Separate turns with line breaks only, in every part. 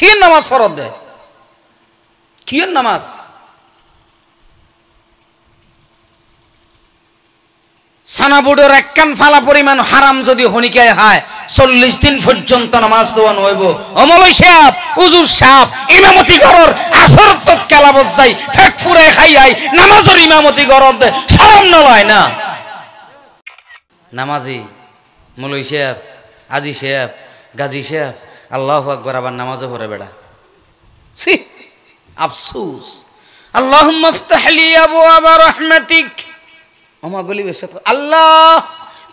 কি নামাজ ফরজ দেয়? কি নামাজ? সানাবুডোর এক কান ফালা পরিমাণ হারাম যদি হনিকায় হয় 40 দিন পর্যন্ত নামাজ দোয়ান হইব। অমলই সাহেব, উজুর সাহেব ইমামতি করর আসর তো কেলাবত যাই ফেট ফুরে খাই আই নামাজের ইমামতি করর দে শরম নয় না। নামাজি মলই সাহেব, আজি সাহেব, গাজী সাহেব আল্লাহু আকবার আবার নামাজও পড়ে বেড়া। ছি আফসোস। আল্লাহুম্মা ইফতাহ লি আবওয়াবা রাহমাতিক। আমাগুলি বেশত আল্লাহ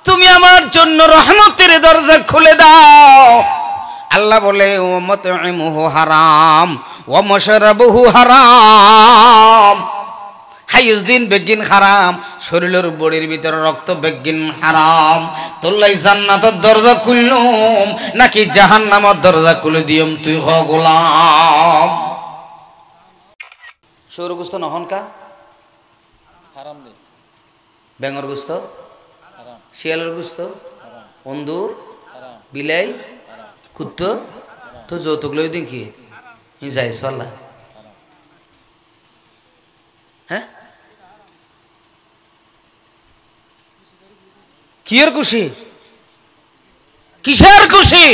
তুমি আমার জন্য রহমতের দরজা খুলে দাও। আল্লাহ বলে ওয়া মাতঈমুহু হারাম ওয়া মাশরাবুহু হারাম। হাইজ দিন বেগিন হারাম, শরীরের বডির ভিতরে রক্ত বেগিন হারাম। তোল্লাই জান্নাতের দরজা খুললুম নাকি জাহান্নামের দরজা খুলে দিয়ম তুই হ গোলাম। সৌর গোস্ত নহনকা হারাম দে, ব্যাঙর গোস্ত হারাম, শিয়ালের গোস্ত হারাম, অন্দুর হারাম, বিলাই কুত্তো তো যৌতুক লই দিন কি যাই চলা। হ্যাঁ কিয়ের খুশি? কিসের খুশি?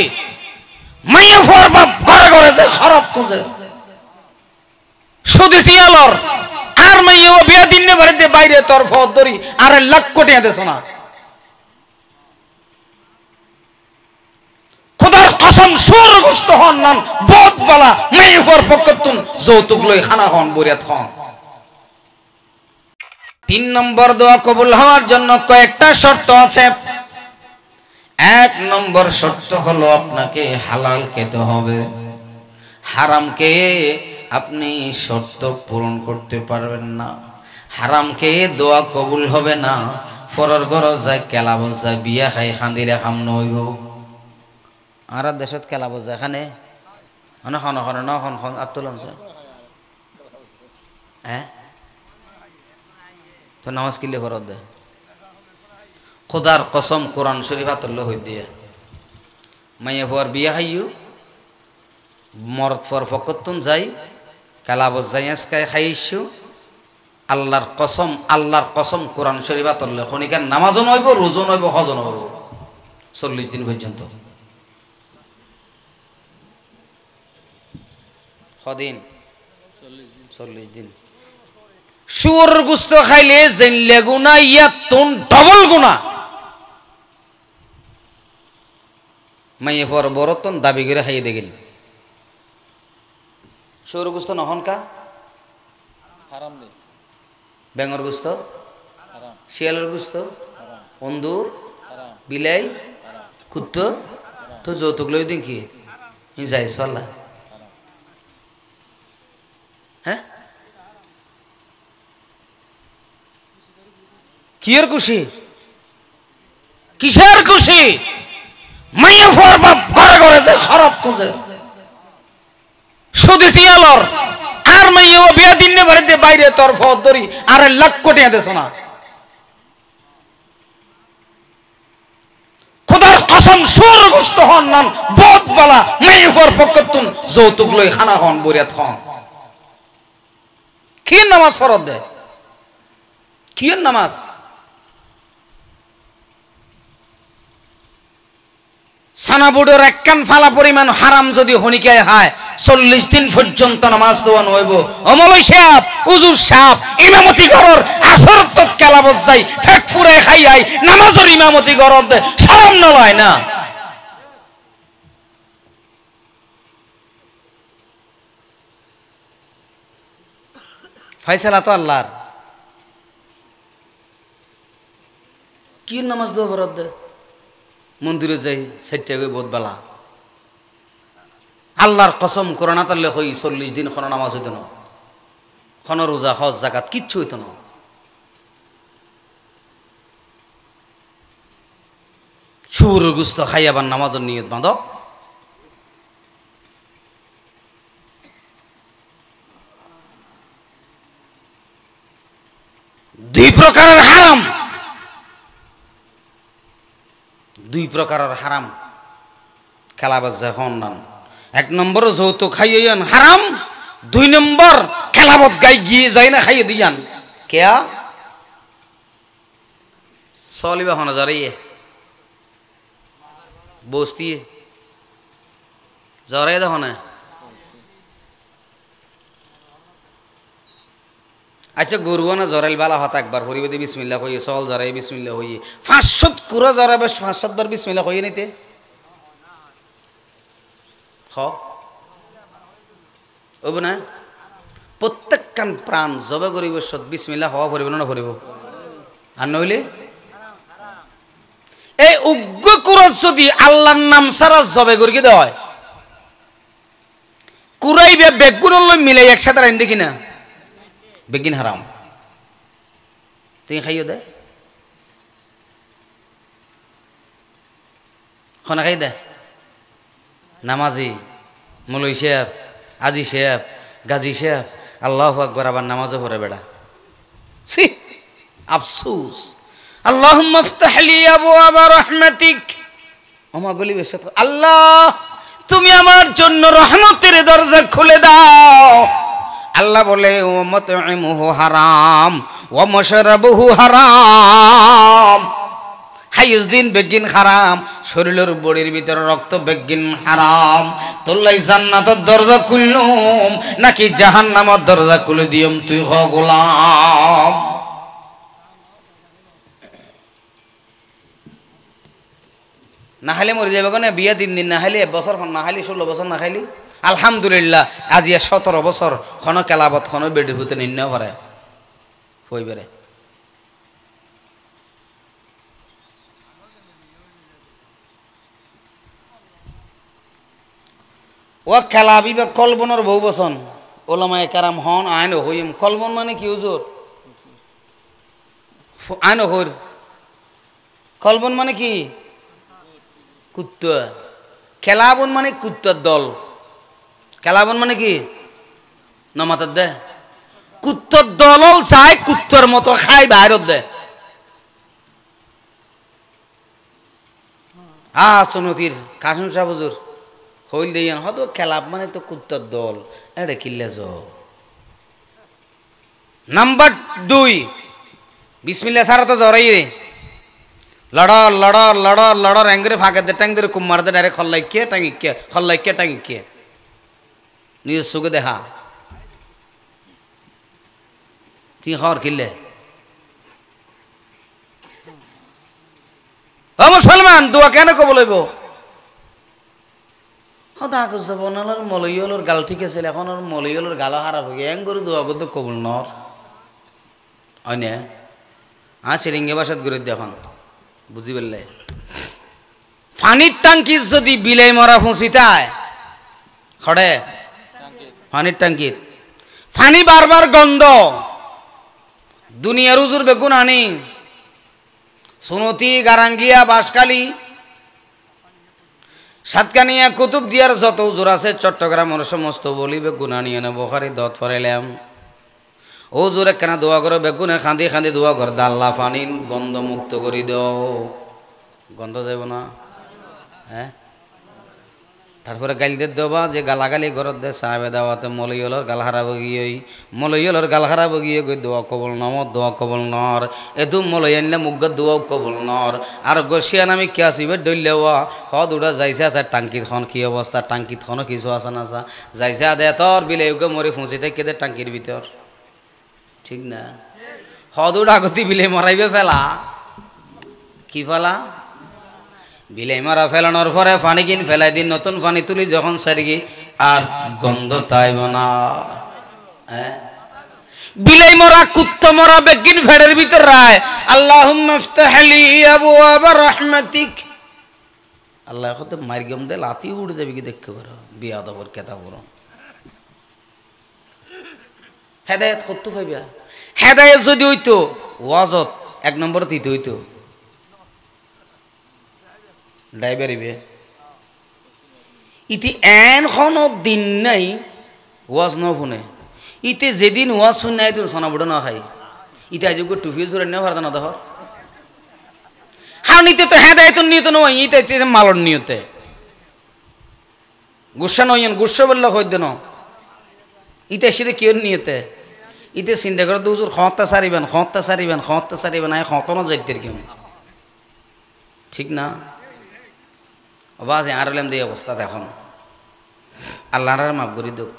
মাইয়া ফোর বাপ ঘরে ঘরে যে খারাপ খুঁজে শুধু টিয়ালর আর মাইয়া বিয়া দিন বাড়িতে বাইরে তোর ফদ ধরি আর 1 লাখ কোটি দেশ না। খোদার কসম সুরগুস্ত হন নান বহুত বালা মাইয়া ফোর পকতুন যৌতুক লই খানা হন বরিয়াত হন। 3 নম্বর দোয়া কবুল হওয়ার জন্য কয়েকটা শর্ত আছে। 1 নম্বর শর্ত হলো আপনাকে হালাল খেতে হবে। হারাম খেয়ে আপনি শর্ত পূরণ করতে পারবেন না। হারাম খেয়ে দোয়া কবুল হবে না। ফরর ঘর যায় কেলাবজ যায় বিয়া খাই খান্দিরে খাম নইব। আর দেশত কেলাবজ যায় এখানে মানে খন খন ন খন খন আত্মলন হ্যাঁ তো নামাজ কিলে ফরত দেয়। খোদার কসম কোরআন শরীফ আতল্য হই দিয়ে মাইয়া হওয়ার বিয়া খাইও মরদ ফর ফকতুন যাই কালাবজ যাই আজকায় খাইছো। আল্লাহর কসম কোরআন শরীফ আতল্য খনিকার নামাজও নইব, রোজও নইব, হজও নইব 40 দিন পর্যন্ত। কদিন? 40 দিন। শুয়োর গোস্ত খাইলে জেনলে গুনা ইয়াতুন ডবল গুনা। মাইয়ে পর বরতন দাবি করে খাইয়ে দেখেন। শুয়োর গোস্ত নহনকা হারাম দে, ব্যাঙর গোস্ত হারাম, শিয়ালের গোস্ত হারাম, অন্দুর হারাম, বিলাই কুত্তো তো যৌতুক লই দিন কি যাই চলা। হ্যাঁ কিয়ের খুশি? কিসের খুশি? মাইয়া ফোর বাপ ঘরে ঘরে যে খারাপ খুঁজে শুধু টিয়ালর আর মাইয়া বিয়া দিন বাড়িতে বাইরে তোর ফদ ধরি আর 1 লাখ কোটি দেশ না। খোদার কসম সুরগুস্ত হন নান বহুত বালা মাইয়া ফোর পকতুন যৌতুক লই খানা হন বরিয়াত হন। কি নামাজ ফরজ দেয়? কি নামাজ? সানাবুডোর এক কান ফালা পরিমাণ হারাম যদি হনিকায় হয় 40 দিন পর্যন্ত নামাজ দোয়ান হইব। অমলই সাহেব, উজুর সাহেব ইমামতি করর আসর তো কেলাবত যাই ফেট ফুরে খাই আই নামাজের ইমামতি করর দে শরম নয় না। ফায়সালা তো আল্লাহর। কি নামাজ দোয়া বরদ দে? মন্দিরে যাই সাইটটা গই বহুত বালা। আল্লাহর কসম করোনা তাল্লে হই 40 দিন কোনো নামাজ হইতো না, কোনো রোজা হজ জাকাত কিচ্ছু হইতো না। শুয়োরের গোস্ত খাই আবার নামাজের নিয়ত বাঁধক। দুই প্রকারের হারাম, 2 প্রকারের হারাম খেলাবাজ হন নান। এক নম্বর যৌতুক খাইয়ান হারাম, 2 নম্বর খেলাবত গাই গিয়ে যাই না খাইয়ে দিয়ান কেয়া চলিবা হনা জরাইয়ে বস্তি জরাই দেখ না। আচ্ছা গরু না জরাইল বালা হত একবার হরিবদি বিসমিল্লাহ হইয়ে চল জরাই বিসমিল্লাহ হইয়ে 500 কুড়া জরাবে 500 বার বিসমিল্লাহ হইয়ে নিতে হব না। প্রত্যেকখান প্রাণ জবে করিব সৎ বিসমিল্লাহ হওয়া করিব না করিব আর নইলে এই উগ্র কুরত যদি আল্লাহর নাম ছাড়া জবে করি দেওয়া হয় কুরাইবে বেগুন মিলাই একসাথে রাইন দেখি না বেগিন হারাম তুই খাইও দে খনা খাই দে নামাজি মৌলভী সাহেব আজি সাহেব গাজী সাহেব আল্লাহু আকবার আবার নামাজও পড়ে বেড়া ছি আফসোস। আল্লাহুম্মা ইফতাহ লি আবওয়াবা রাহমাতিক ওমা গলি বেশত আল্লাহ তুমি আমার জন্য রহমতের দরজা খুলে দাও। আল্লাহ বলে ওয়া মাতঈমুহু হারাম ওয়া মাশরাবুহু হারাম, হাইজ দিন বেগিন হারাম, শরীরের বডির ভিতরে রক্ত বেগিন হারাম। তোল্লাই জান্নাতের দরজা খুললুম নাকি জাহান্নামের দরজা খুলে দিয়ম তুই হ গোলাম। না খাইলে মরে যাবে কেন বিয়া 3 দিন না খাইলে 1 বছর না খাইলে 16 বছর না খাইলি আলহামদুলিল্লাহ আজি 17 বছর খন কেলাবত খন বেডির ভূতে নিন্ন পারে হই বেরে ও খেলাবি বা কলবনের বহু বচন ওলামায়ে কেরাম হন আইন হইম। কলবন মানে কি হুজুর? আইন হইর কলবন মানে কি? কুত্তা। খেলাবন মানে কুত্তার দল। খেলাবন মানে কি? নমাতার দে কুত্তর দল চাই কুত্তর মতো খাই বাইরত দে চুনতির কাসুম সাহ হুজুর হইল দিয়ান হয়তো খেলাব মানে তো কুত্তর দল এটা কিল্লে জ। নাম্বার 2 বিসমিল্লাহ সারা তো জরাই রে লড়র লড়র লড়র লড়র অ্যাঙ্গরে ফাঁকে দে ট্যাং ধরে কুমার দে ডাইরেক্ট খল্লাইকে টাঙিকে খল্লাইকে টাঙিকে নিজের চোখে দেখা তুই হর কিল্লে ও মুসলমান দোয়া কেন কব লইব হদা করছে বনালার মলইয়লর গাল ঠিক আছে এখন আর মলইয়লর গাল হারাপ হয়ে এং করে দোয়া করতে কবুল নর হয় না। সিরিঙ্গে বাসাত করে এখন বুঝি পারলে পানির টাঙ্কির যদি বিলাই মরা ফুঁসিতায় খড়ে পানির টাঙ্কির পানি বারবার গন্ধ দুনিয়ার উজুর বেগুন আনি সুনতি গারাঙ্গিয়া বাঁশখালী সাতকানিয়া কুতুব দিয়ার যত উজুর আছে চট্টগ্রামের সমস্ত বলি বেগুন আনিয়ে না বখারি দত ফরাইলাম ও জোরে কেন দোয়া করো বেগুনে খাঁদি খাঁদি দোয়া কর আল্লাহ পানি গন্ধ মুক্ত করি দাও গন্ধ যাব না হ্যাঁ। তারপরে গাইলদের দেবা যে গালাগালি ঘরত দে সাহেবে দেওয়াতে মলইয়লর গাল হারাব গিয়ে মলইয়লর গাল হারাব গিয়ে গই দোয়া কবল নমত দোয়া কবল নর এদু মলই আনলে মুগ্গত দোয়াও কবল নর আর গসিয়ান আমি কে আসিবে ডইলেওয়া হদ উড়া যাইছে আছে টাঙ্কিত খন কি অবস্থা টাঙ্কিত খনও কিছু আছে না যাইছে দে তোর বিলে উগে মরে ফুঁসি থেকে দে টাঙ্কির ভিতর ঠিক না। হদ উড়া গতি বিলে মরাইবে ফেলা কি ফেলা বিলাই মারা ফেলানোর পরে পানি কিন ফেলাই দিন নতুন পানি তুলি যখন সারিগি আর গন্ধ তাইব না। বিলাই মরা কুত্তা মরা বেগিন ভেড়ের ভিতর রায় আল্লাহুম্মা ইফতাহ লি আবওয়াবা রাহমাতিক আল্লাহ কত মারগম দে লাতি উড়ে যাবে কি দেখতে পারো বিয়াদবর কেতা বড় হেদায়েত করতে পাইবা। হেদায়েত যদি হইতো ওয়াজত 1 নম্বর দিতে হইতো ডাইবারিবে ইতি এন খন দিন নাই ওয়াজ ন শুনে ইতে যেদিন ওয়াজ শুনে নাই তুই সোনা বুড়ো না খাই ইতে আজ টুফি জোরে নেওয়া পারত না দেখ হাও নিতে তো হেদায়েত নিয়ত নয় ইতে মালর নিয়তে গুসা নইন গুসা বললে হইত ন ইতে সেটা কেউ নিয়েতে ইতে চিন্তা করে তো হুজুর ক্ষমতা সারিবেন আয় ক্ষতনও যাইতে কেউ ঠিক না বাজ আর দিয়ে অবস্থা দেখুন আল্লাহর মাফ করি দুঃখ